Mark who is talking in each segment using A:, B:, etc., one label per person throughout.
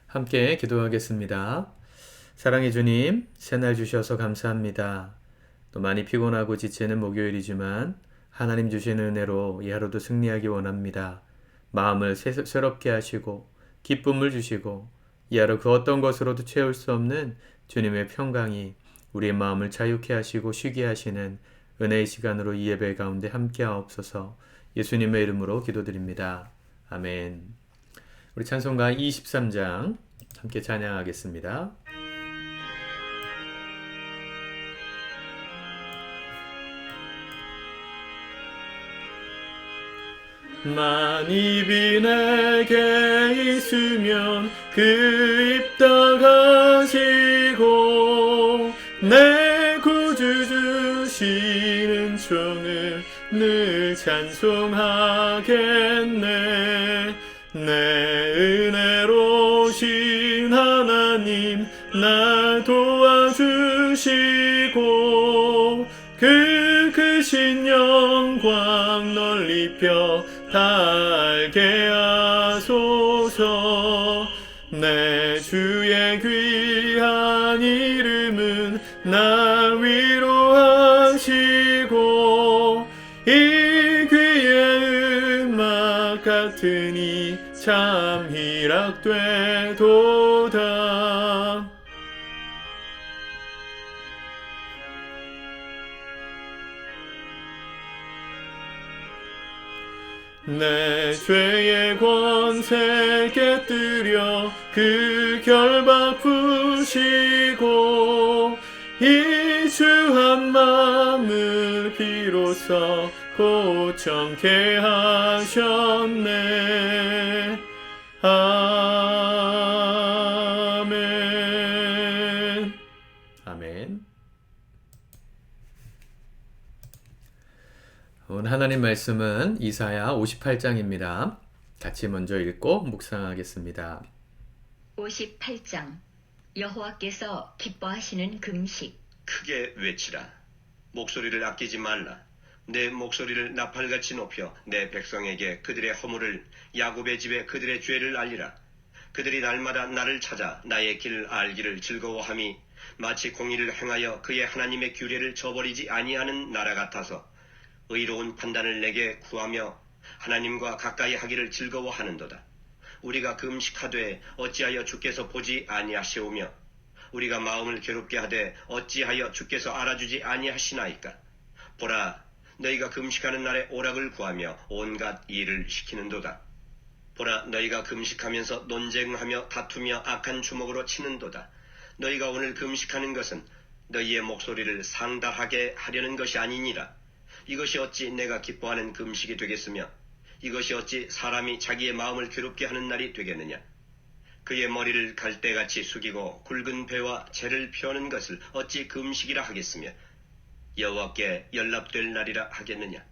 A: 함께 기도하겠습니다. 사랑해 주님, 새날 주셔서 감사합니다. 또 많이 피곤하고 지치는 목요일이지만 하나님 주시는 은혜로 이 하루도 승리하기 원합니다. 마음을 새롭게 하시고 기쁨을 주시고 이 하루 그 어떤 것으로도 채울 수 없는 주님의 평강이 우리의 마음을 자유케 하시고 쉬게 하시는 은혜의 시간으로 이 예배 가운데 함께 하옵소서. 예수님의 이름으로 기도드립니다. 아멘. 우리 찬송가 23장 함께 찬양하겠습니다. 만입이 내게 있으면 그 입 닫으시고 내 구주 주시는 종을 늘 찬송하겠네. 내 은혜로신 하나님 날 도와주시고 그 크신 영광 널리 펴 달게 하소서. 내 주의 귀한 이름은 날 위로하시고 이 귀의 음악 같으니 참 희락되도다. 내 죄의 권세 깨뜨려 그 결박 푸시고 이 주 한 마음을 비로소 고청케 하셨네. 아멘. 아멘. 오늘 하나님 말씀은 이사야 58장입니다. 같이 먼저 읽고 묵상하겠습니다.
B: 58장 여호와께서 기뻐하시는 금식.
C: 크게 외치라. 목소리를 아끼지 말라. 내 목소리를 나팔같이 높여 내 백성에게 그들의 허물을, 야곱의 집에 그들의 죄를 알리라. 그들이 날마다 나를 찾아 나의 길 알기를 즐거워함이 마치 공의를 행하여 그의 하나님의 규례를 저버리지 아니하는 나라 같아서 의로운 판단을 내게 구하며 하나님과 가까이 하기를 즐거워하는도다. 우리가 금식하되 어찌하여 주께서 보지 아니하시오며 우리가 마음을 괴롭게 하되 어찌하여 주께서 알아주지 아니하시나이까. 보라, 너희가 금식하는 날에 오락을 구하며 온갖 일을 시키는도다. 보라, 너희가 금식하면서 논쟁하며 다투며 악한 주먹으로 치는도다. 너희가 오늘 금식하는 것은 너희의 목소리를 상달하게 하려는 것이 아니니라. 이것이 어찌 내가 기뻐하는 금식이 되겠으며 이것이 어찌 사람이 자기의 마음을 괴롭게 하는 날이 되겠느냐. 그의 머리를 갈대같이 숙이고 굵은 배와 재를 펴는 것을 어찌 금식이라 하겠으며 여호와께 연락될 날이라 하겠느냐.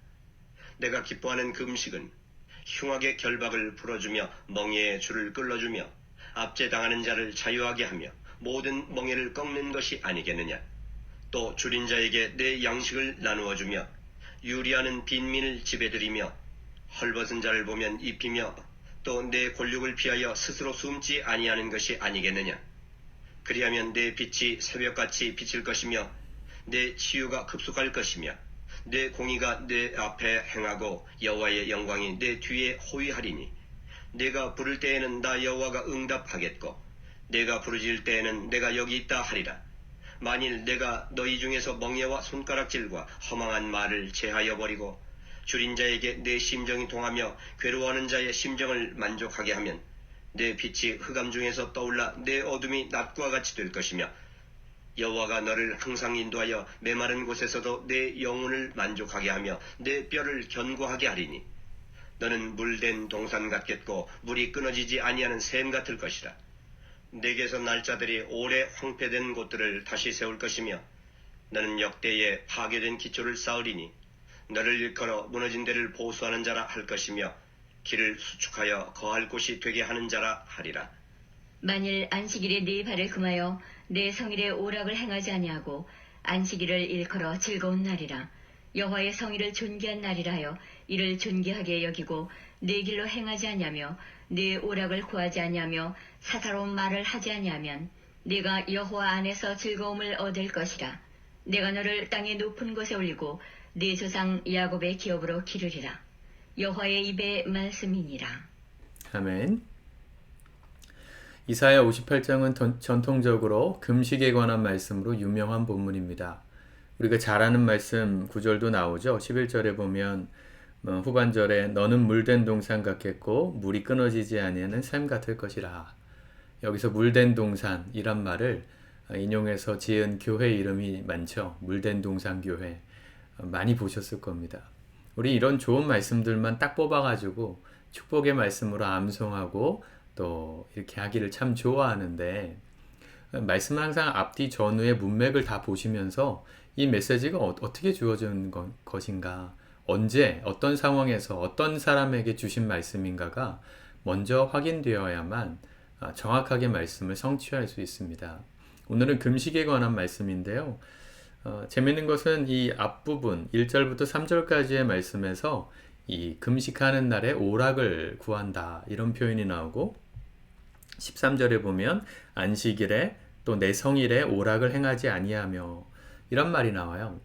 C: 내가 기뻐하는 금식은 흉악의 결박을 풀어주며 멍에의 줄을 끌어주며 압제당하는 자를 자유하게 하며 모든 멍에를 꺾는 것이 아니겠느냐. 또 줄인 자에게 내 양식을 나누어주며 유리하는 빈민을 집에 들이며 헐벗은 자를 보면 입히며 또 내 권력을 피하여 스스로 숨지 아니하는 것이 아니겠느냐. 그리하면 내 빛이 새벽같이 비칠 것이며 내 치유가 급속할 것이며 내 공의가 내 앞에 행하고 여호와의 영광이 내 뒤에 호위하리니 내가 부를 때에는 나 여호와가 응답하겠고 내가 부르짖을 때에는 내가 여기 있다 하리라. 만일 내가 너희 중에서 멍에와 손가락질과 허망한 말을 제하여 버리고 줄인 자에게 내 심정이 동하며 괴로워하는 자의 심정을 만족하게 하면 내 빛이 흑암 중에서 떠올라 내 어둠이 낮과 같이 될 것이며 여호와가 너를 항상 인도하여 메마른 곳에서도 내 영혼을 만족하게 하며 내 뼈를 견고하게 하리니 너는 물된 동산 같겠고 물이 끊어지지 아니하는 샘 같을 것이라. 내게서 날짜들이 오래 황폐된 곳들을 다시 세울 것이며 너는 역대에 파괴된 기초를 쌓으리니 너를 일컬어 무너진 데를 보수하는 자라 할 것이며 길을 수축하여 거할 곳이 되게 하는 자라 하리라.
B: 만일 안식일에 네 발을 금하여 내 성일에 오락을 행하지 아니하고 안식일을 일컬어 즐거운 날이라. 여호와의 성일을 존귀한 날이라 하여 이를 존귀하게 여기고 내 길로 행하지 아니하며 네 오락을 구하지 아니하며 사사로운 말을 하지 아니하면 네가 여호와 안에서 즐거움을 얻을 것이라. 내가 너를 땅의 높은 곳에 올리고 네 조상 야곱의 기업으로 기르리라. 여호와의 입의 말씀이니라.
A: 아멘. 이사야 58장은 전통적으로 금식에 관한 말씀으로 유명한 본문입니다. 우리가 잘 아는 말씀 구절도 나오죠. 11절에 보면 후반절에 너는 물된 동산 같겠고 물이 끊어지지 아니하는 샘 같을 것이라. 여기서 물된 동산이란 말을 인용해서 지은 교회 이름이 많죠. 물된 동산 교회. 많이 보셨을 겁니다. 우리 이런 좋은 말씀들만 딱 뽑아가지고 축복의 말씀으로 암송하고 또 이렇게 하기를 참 좋아하는데, 말씀은 항상 앞뒤 전후의 문맥을 다 보시면서 이 메시지가 어떻게 주어진 것인가, 언제 어떤 상황에서 어떤 사람에게 주신 말씀인가가 먼저 확인되어야만 정확하게 말씀을 성취할 수 있습니다. 오늘은 금식에 관한 말씀인데요. 재밌는 것은 이 앞부분 1절부터 3절까지의 말씀에서 이 금식하는 날에 오락을 구한다 이런 표현이 나오고, 13절에 보면 안식일에 또 내 성일에 오락을 행하지 아니하며 이런 말이 나와요.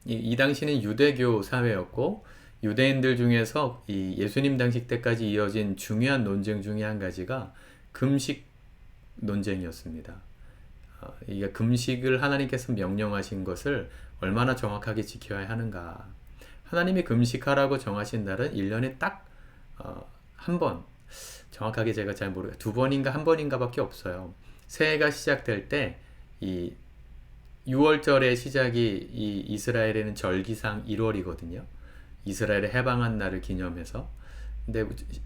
A: 이 당시는 유대교 사회였고, 유대인들 중에서 이 예수님 당시 때까지 이어진 중요한 논쟁 중에 한 가지가 금식 논쟁이었습니다. 이게 금식을 하나님께서 명령하신 것을 얼마나 정확하게 지켜야 하는가. 하나님이 금식하라고 정하신 날은 1년에 딱 한 번, 정확하게 제가 잘 모르겠어요. 2번인가 1번인가 밖에 없어요. 새해가 시작될 때 이 6월절의 시작이 이 이스라엘에는 절기상 1월이거든요. 이스라엘의 해방한 날을 기념해서. 근데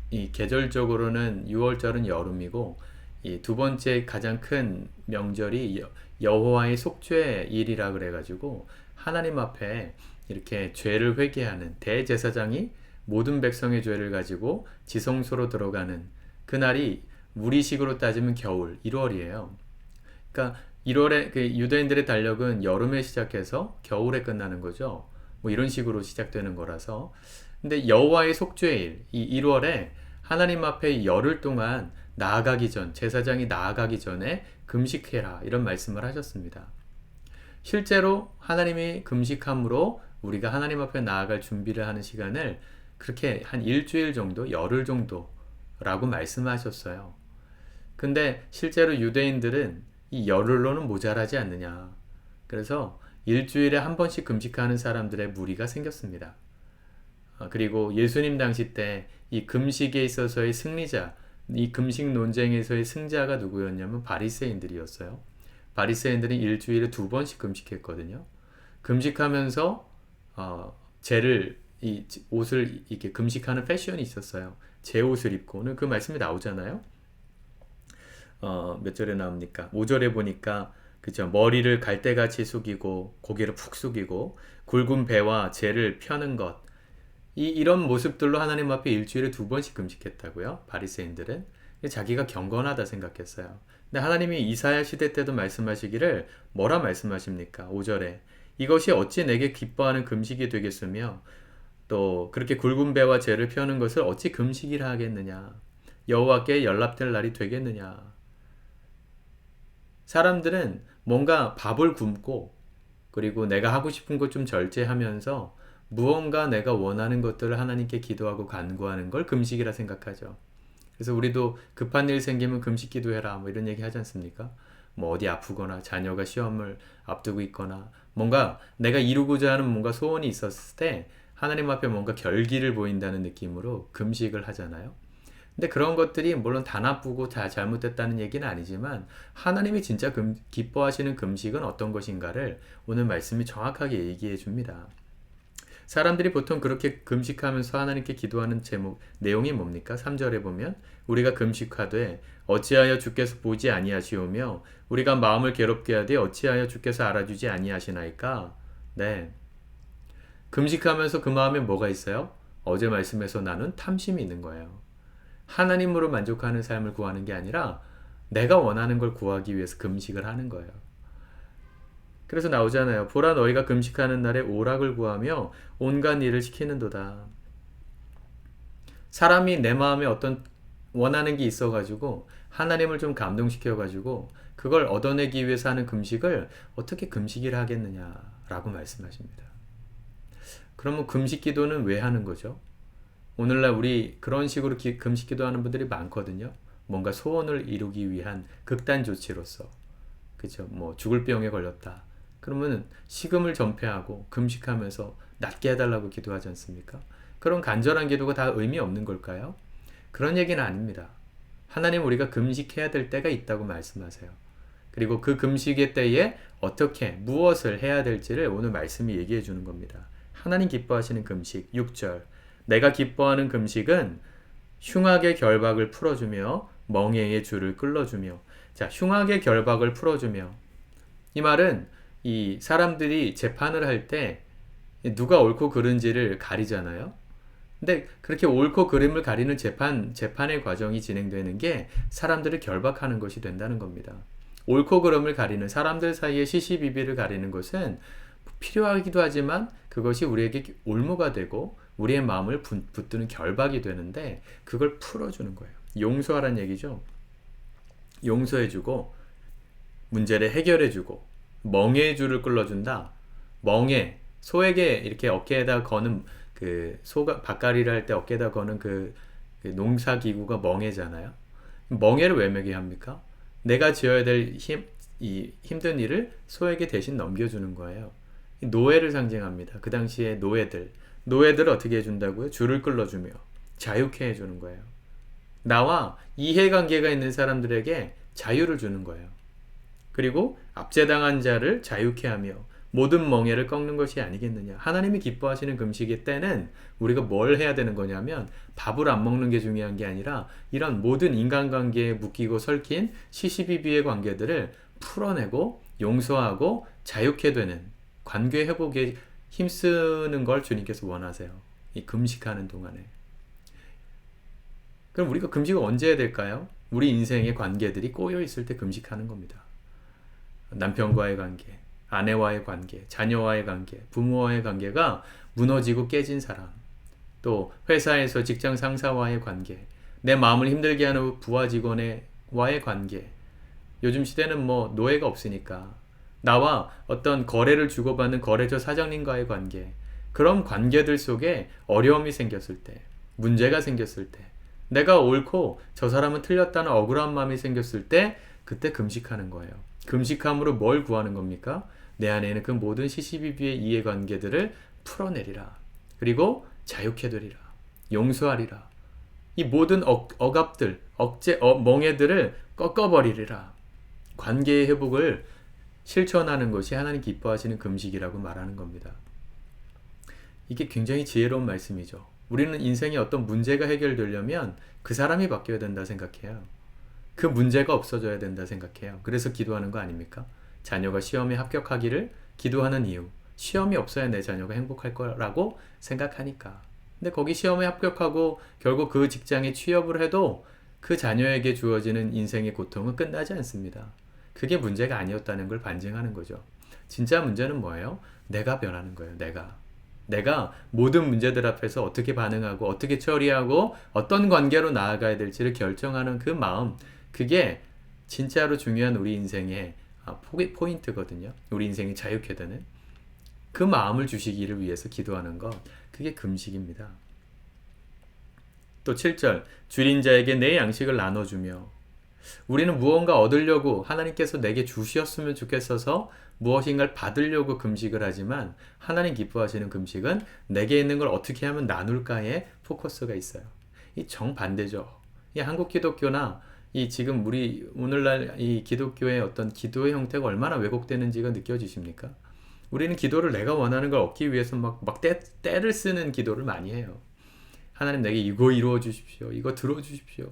A: 이 계절적으로는 6월절은 여름이고, 이 두 번째 가장 큰 명절이 여호와의 속죄일이라 그래가지고 하나님 앞에 이렇게 죄를 회개하는 대제사장이 모든 백성의 죄를 가지고 지성소로 들어가는 그날이 우리식으로 따지면 겨울 1월이에요. 그러니까 1월에 그 유대인들의 달력은 여름에 시작해서 겨울에 끝나는 거죠. 뭐 이런 식으로 시작되는 거라서. 근데 여호와의 속죄일 이 1월에 하나님 앞에 열흘 동안 나아가기 전, 제사장이 나아가기 전에 금식해라 이런 말씀을 하셨습니다. 실제로 하나님이 금식함으로 우리가 하나님 앞에 나아갈 준비를 하는 시간을 그렇게 한 일주일 정도, 열흘 정도라고 말씀하셨어요. 근데 실제로 유대인들은 이 열흘로는 모자라지 않느냐. 그래서 일주일에 한 번씩 금식하는 사람들의 무리가 생겼습니다. 그리고 예수님 당시 때 이 금식에 있어서의 승리자, 이 금식 논쟁에서의 승자가 누구였냐면 바리새인들이었어요. 바리새인들은 일주일에 2번씩 금식했거든요. 금식하면서 이 옷을 이렇게 금식하는 패션이 있었어요. 제 옷을 입고. 오늘 그 말씀이 나오잖아요. 몇 절에 나옵니까? 5절에 보니까 그죠? 머리를 갈대같이 숙이고 고개를 푹 숙이고 굵은 배와 재를 펴는 것. 이런 모습들로 하나님 앞에 일주일에 2번씩 금식했다고요. 바리새인들은. 자기가 경건하다 생각했어요. 근데 하나님이 이사야 시대 때도 말씀하시기를 뭐라 말씀하십니까? 5절에 이것이 어찌 내게 기뻐하는 금식이 되겠으며 또 그렇게 굵은 배와 재를 펴는 것을 어찌 금식이라 하겠느냐. 여호와께 연락될 날이 되겠느냐. 사람들은 뭔가 밥을 굶고 그리고 내가 하고 싶은 것 좀 절제하면서 무언가 내가 원하는 것들을 하나님께 기도하고 간구하는 걸 금식이라 생각하죠. 그래서 우리도 급한 일 생기면 금식 기도해라 뭐 이런 얘기 하지 않습니까? 뭐 어디 아프거나 자녀가 시험을 앞두고 있거나 뭔가 내가 이루고자 하는 뭔가 소원이 있었을 때 하나님 앞에 뭔가 결기를 보인다는 느낌으로 금식을 하잖아요. 근데 그런 것들이 물론 다 나쁘고 다 잘못됐다는 얘기는 아니지만 하나님이 진짜 기뻐하시는 금식은 어떤 것인가를 오늘 말씀이 정확하게 얘기해 줍니다. 사람들이 보통 그렇게 금식하면서 하나님께 기도하는 내용이 뭡니까? 3절에 보면 우리가 금식하되 어찌하여 주께서 보지 아니하시오며 우리가 마음을 괴롭게 하되 어찌하여 주께서 알아주지 아니하시나이까? 네. 금식하면서 그 마음에 뭐가 있어요? 어제 말씀에서 나눈 탐심이 있는 거예요. 하나님으로 만족하는 삶을 구하는 게 아니라 내가 원하는 걸 구하기 위해서 금식을 하는 거예요. 그래서 나오잖아요. 보라 너희가 금식하는 날에 오락을 구하며 온갖 일을 시키는도다. 사람이 내 마음에 어떤 원하는 게 있어가지고 하나님을 좀 감동시켜가지고 그걸 얻어내기 위해서 하는 금식을 어떻게 금식이라 하겠느냐라고 말씀하십니다. 그러면 금식 기도는 왜 하는 거죠? 오늘날 우리 그런 식으로 금식 기도하는 분들이 많거든요. 뭔가 소원을 이루기 위한 극단 조치로서. 그죠? 뭐 죽을 병에 걸렸다. 그러면 식음을 전폐하고 금식하면서 낫게 해달라고 기도하지 않습니까? 그런 간절한 기도가 다 의미 없는 걸까요? 그런 얘기는 아닙니다. 하나님 우리가 금식해야 될 때가 있다고 말씀하세요. 그리고 그 금식의 때에 어떻게 무엇을 해야 될지를 오늘 말씀이 얘기해 주는 겁니다. 하나님 기뻐하시는 금식 6절 내가 기뻐하는 금식은 흉악의 결박을 풀어주며 멍에의 줄을 끌어주며 자 흉악의 결박을 풀어주며 이 말은 이 사람들이 재판을 할 때 누가 옳고 그른지를 가리잖아요. 근데 그렇게 옳고 그름을 가리는 재판의 과정이 진행되는 게 사람들을 결박하는 것이 된다는 겁니다. 옳고 그름을 가리는 사람들 사이의 시시비비를 가리는 것은 필요하기도 하지만 그것이 우리에게 올무가 되고 우리의 마음을 붙드는 결박이 되는데 그걸 풀어주는 거예요. 용서하란 얘기죠. 용서해주고 문제를 해결해주고 멍에의 줄을 끌어준다. 멍에 소에게 이렇게 어깨에다 거는 그 소가 밭갈이를 할 때 어깨에다 거는 그 농사기구가 멍에잖아요. 멍에를 왜 매게 합니까? 내가 지어야 될 힘든 일을 소에게 대신 넘겨주는 거예요. 노예를 상징합니다. 그 당시에 노예들을 어떻게 해준다고요? 줄을 끌어주며 자유케 해주는 거예요. 나와 이해관계가 있는 사람들에게 자유를 주는 거예요. 그리고 압제당한 자를 자유케 하며 모든 멍에를 꺾는 것이 아니겠느냐. 하나님이 기뻐하시는 금식의 때는 우리가 뭘 해야 되는 거냐면 밥을 안 먹는 게 중요한 게 아니라 이런 모든 인간관계에 묶이고 설킨 시시비비의 관계들을 풀어내고 용서하고 자유케 되는 관계 회복에 힘쓰는 걸 주님께서 원하세요. 이 금식하는 동안에. 그럼 우리가 금식을 언제 해야 될까요? 우리 인생의 관계들이 꼬여 있을 때 금식하는 겁니다. 남편과의 관계, 아내와의 관계, 자녀와의 관계, 부모와의 관계가 무너지고 깨진 사람, 또 회사에서 직장 상사와의 관계, 내 마음을 힘들게 하는 부하 직원과의 관계. 요즘 시대는 뭐 노예가 없으니까 나와 어떤 거래를 주고받는 거래처 사장님과의 관계, 그런 관계들 속에 어려움이 생겼을 때, 문제가 생겼을 때, 내가 옳고 저 사람은 틀렸다는 억울한 마음이 생겼을 때 그때 금식하는 거예요. 금식함으로 뭘 구하는 겁니까? 내 안에 있는 그 모든 시시비비의 이해관계들을 풀어내리라. 그리고 자유케 되리라. 용서하리라. 이 모든 억압들, 멍에들을 꺾어버리리라. 관계의 회복을 실천하는 것이 하나님 기뻐하시는 금식이라고 말하는 겁니다. 이게 굉장히 지혜로운 말씀이죠. 우리는 인생에 어떤 문제가 해결되려면 그 사람이 바뀌어야 된다 생각해요. 그 문제가 없어져야 된다 생각해요. 그래서 기도하는 거 아닙니까? 자녀가 시험에 합격하기를 기도하는 이유. 시험이 없어야 내 자녀가 행복할 거라고 생각하니까. 근데 거기 시험에 합격하고 결국 그 직장에 취업을 해도 그 자녀에게 주어지는 인생의 고통은 끝나지 않습니다. 그게 문제가 아니었다는 걸 반증하는 거죠. 진짜 문제는 뭐예요? 내가 변하는 거예요. 내가 모든 문제들 앞에서 어떻게 반응하고 어떻게 처리하고 어떤 관계로 나아가야 될지를 결정하는 그 마음, 그게 진짜로 중요한 우리 인생의 포인트거든요. 우리 인생이 자유케 되는 그 마음을 주시기를 위해서 기도하는 것, 그게 금식입니다. 또 7절 줄인 자에게 내 양식을 나눠주며, 우리는 무언가 얻으려고 하나님께서 내게 주셨으면 좋겠어서 무엇인가를 받으려고 금식을 하지만 하나님 기뻐하시는 금식은 내게 있는 걸 어떻게 하면 나눌까에 포커스가 있어요. 이 정반대죠. 이 한국 기독교나 이 지금 우리 오늘날 이 기독교의 어떤 기도의 형태가 얼마나 왜곡되는지가 느껴지십니까? 우리는 기도를 내가 원하는 걸 얻기 위해서 막 때를 쓰는 기도를 많이 해요. 하나님 내게 이거 이루어 주십시오. 이거 들어 주십시오.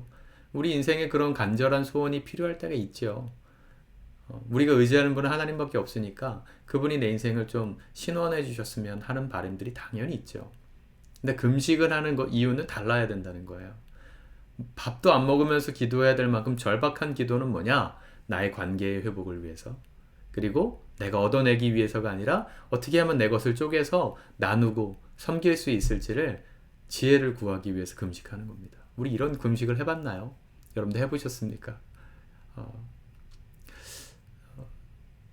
A: 우리 인생에 그런 간절한 소원이 필요할 때가 있죠. 우리가 의지하는 분은 하나님밖에 없으니까 그분이 내 인생을 좀 신원해 주셨으면 하는 바람들이 당연히 있죠. 근데 금식을 하는 이유는 달라야 된다는 거예요. 밥도 안 먹으면서 기도해야 될 만큼 절박한 기도는 뭐냐? 나의 관계의 회복을 위해서. 그리고 내가 얻어내기 위해서가 아니라 어떻게 하면 내 것을 쪼개서 나누고 섬길 수 있을지를 지혜를 구하기 위해서 금식하는 겁니다. 우리 이런 금식을 해봤나요? 여러분들 해보셨습니까?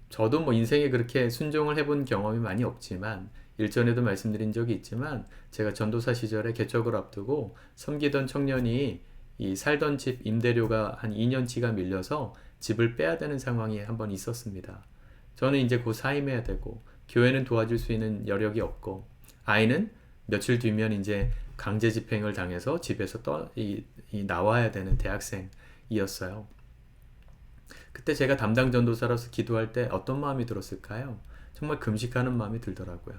A: 저도 뭐 인생에 그렇게 순종을 해본 경험이 많이 없지만 일전에도 말씀드린 적이 있지만 제가 전도사 시절에 개척을 앞두고 섬기던 청년이 이 살던 집 임대료가 한 2년치가 밀려서 집을 빼야 되는 상황이 한번 있었습니다. 저는 이제 곧 사임해야 되고 교회는 도와줄 수 있는 여력이 없고 아이는 며칠 뒤면 이제 강제 집행을 당해서 집에서 나와야 되는 대학생이었어요. 그때 제가 담당 전도사로서 기도할 때 어떤 마음이 들었을까요? 정말 금식하는 마음이 들더라고요.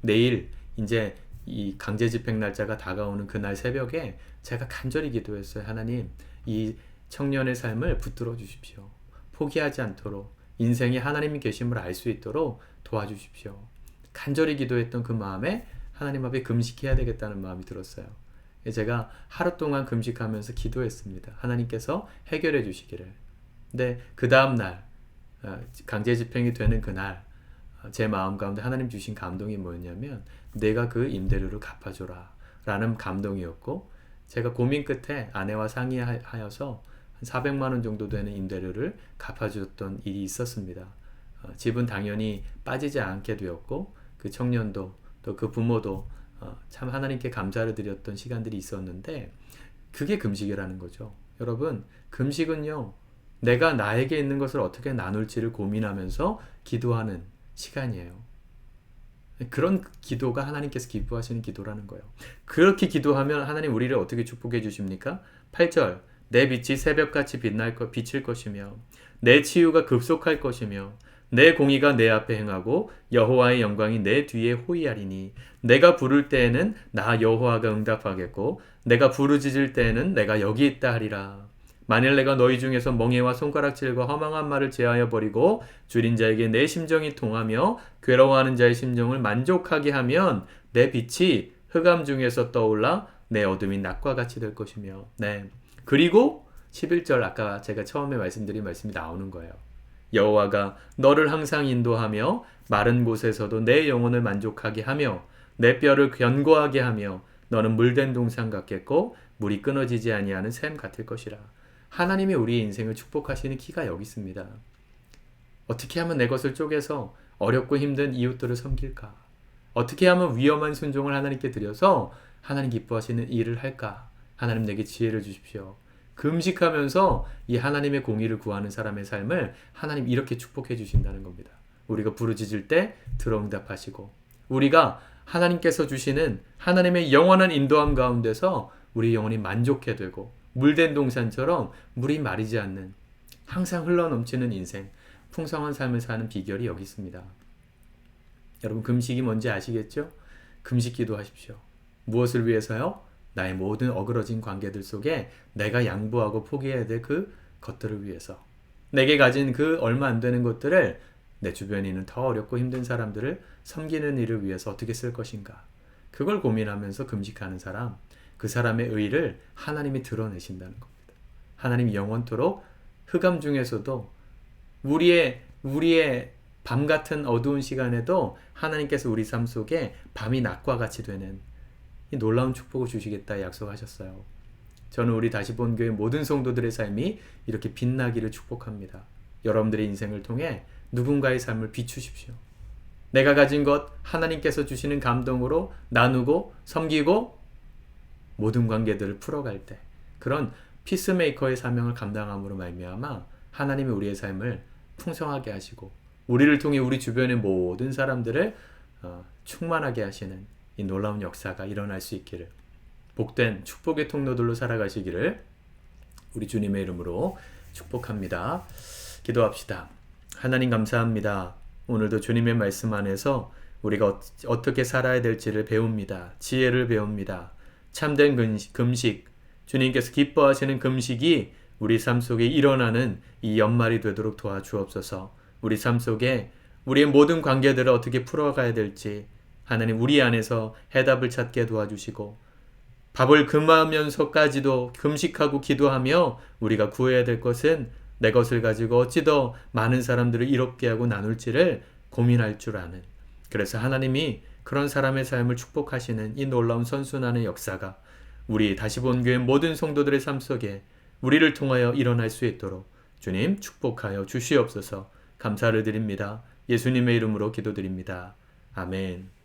A: 내일 이제 이 강제 집행 날짜가 다가오는 그날 새벽에 제가 간절히 기도했어요. 하나님, 이 청년의 삶을 붙들어 주십시오. 포기하지 않도록 인생에 하나님이 계심을 알 수 있도록 도와주십시오. 간절히 기도했던 그 마음에 하나님 앞에 금식해야 되겠다는 마음이 들었어요. 제가 하루 동안 금식하면서 기도했습니다. 하나님께서 해결해 주시기를. 근데 그 다음날 강제 집행이 되는 그날 제 마음 가운데 하나님 주신 감동이 뭐였냐면 내가 그 임대료를 갚아줘라 라는 감동이었고 제가 고민 끝에 아내와 상의하여서 한 400만 원 정도 되는 임대료를 갚아줬던 일이 있었습니다. 집은 당연히 빠지지 않게 되었고 그 청년도 또 그 부모도 참 하나님께 감사를 드렸던 시간들이 있었는데 그게 금식이라는 거죠. 여러분, 금식은요 내가 나에게 있는 것을 어떻게 나눌지를 고민하면서 기도하는 시간이에요. 그런 기도가 하나님께서 기뻐하시는 기도라는 거예요. 그렇게 기도하면 하나님 우리를 어떻게 축복해 주십니까? 8절 내 빛이 새벽같이 비칠 것이며 내 치유가 급속할 것이며 내 공의가 내 앞에 행하고 여호와의 영광이 내 뒤에 호위하리니 내가 부를 때에는 나 여호와가 응답하겠고 내가 부르짖을 때에는 내가 여기 있다 하리라. 만일 내가 너희 중에서 멍에와 손가락질과 허망한 말을 제하여 버리고 줄인 자에게 내 심정이 통하며 괴로워하는 자의 심정을 만족하게 하면 내 빛이 흑암 중에서 떠올라 내 어둠이 낮과 같이 될 것이며 그리고 11절 아까 제가 처음에 말씀드린 말씀이 나오는 거예요. 여호와가 너를 항상 인도하며 마른 곳에서도 내 영혼을 만족하게 하며 내 뼈를 견고하게 하며 너는 물된 동산 같겠고 물이 끊어지지 아니하는 샘 같을 것이라. 하나님이 우리의 인생을 축복하시는 키가 여기 있습니다. 어떻게 하면 내 것을 쪼개서 어렵고 힘든 이웃들을 섬길까? 어떻게 하면 위험한 순종을 하나님께 드려서 하나님 기뻐하시는 일을 할까? 하나님 내게 지혜를 주십시오. 금식하면서 이 하나님의 공의를 구하는 사람의 삶을 하나님 이렇게 축복해 주신다는 겁니다. 우리가 부르짖을 때 들어응답하시고 우리가 하나님께서 주시는 하나님의 영원한 인도함 가운데서 우리 영혼이 만족해 되고 물된 동산처럼 물이 마르지 않는 항상 흘러넘치는 인생, 풍성한 삶을 사는 비결이 여기 있습니다. 여러분 금식이 뭔지 아시겠죠? 금식 기도하십시오. 무엇을 위해서요? 나의 모든 어그러진 관계들 속에 내가 양보하고 포기해야 될 그 것들을 위해서 내게 가진 그 얼마 안 되는 것들을 내 주변에 있는 더 어렵고 힘든 사람들을 섬기는 일을 위해서 어떻게 쓸 것인가 그걸 고민하면서 금식하는 사람 그 사람의 의를 하나님이 드러내신다는 겁니다. 하나님이 영원토록 흑암 중에서도 우리의 밤 같은 어두운 시간에도 하나님께서 우리 삶 속에 밤이 낮과 같이 되는 이 놀라운 축복을 주시겠다 약속하셨어요. 저는 우리 다시 본 교회 모든 성도들의 삶이 이렇게 빛나기를 축복합니다. 여러분들의 인생을 통해 누군가의 삶을 비추십시오. 내가 가진 것 하나님께서 주시는 감동으로 나누고 섬기고 모든 관계들을 풀어갈 때 그런 피스메이커의 사명을 감당함으로 말미암아 하나님이 우리의 삶을 풍성하게 하시고 우리를 통해 우리 주변의 모든 사람들을 충만하게 하시는 이 놀라운 역사가 일어날 수 있기를 복된 축복의 통로들로 살아가시기를 우리 주님의 이름으로 축복합니다. 기도합시다. 하나님 감사합니다. 오늘도 주님의 말씀 안에서 우리가 어떻게 살아야 될지를 배웁니다. 지혜를 배웁니다. 참된 금식, 주님께서 기뻐하시는 금식이 우리 삶 속에 일어나는 이 연말이 되도록 도와주옵소서. 우리 삶 속에 우리의 모든 관계들을 어떻게 풀어가야 될지 하나님 우리 안에서 해답을 찾게 도와주시고 밥을 금하면서까지도 금식하고 기도하며 우리가 구해야 될 것은 내 것을 가지고 어찌 더 많은 사람들을 이롭게 하고 나눌지를 고민할 줄 아는 그래서 하나님이 그런 사람의 삶을 축복하시는 이 놀라운 선순환의 역사가 우리 다시 본 교회 모든 성도들의 삶 속에 우리를 통하여 일어날 수 있도록 주님 축복하여 주시옵소서. 감사를 드립니다. 예수님의 이름으로 기도드립니다. 아멘.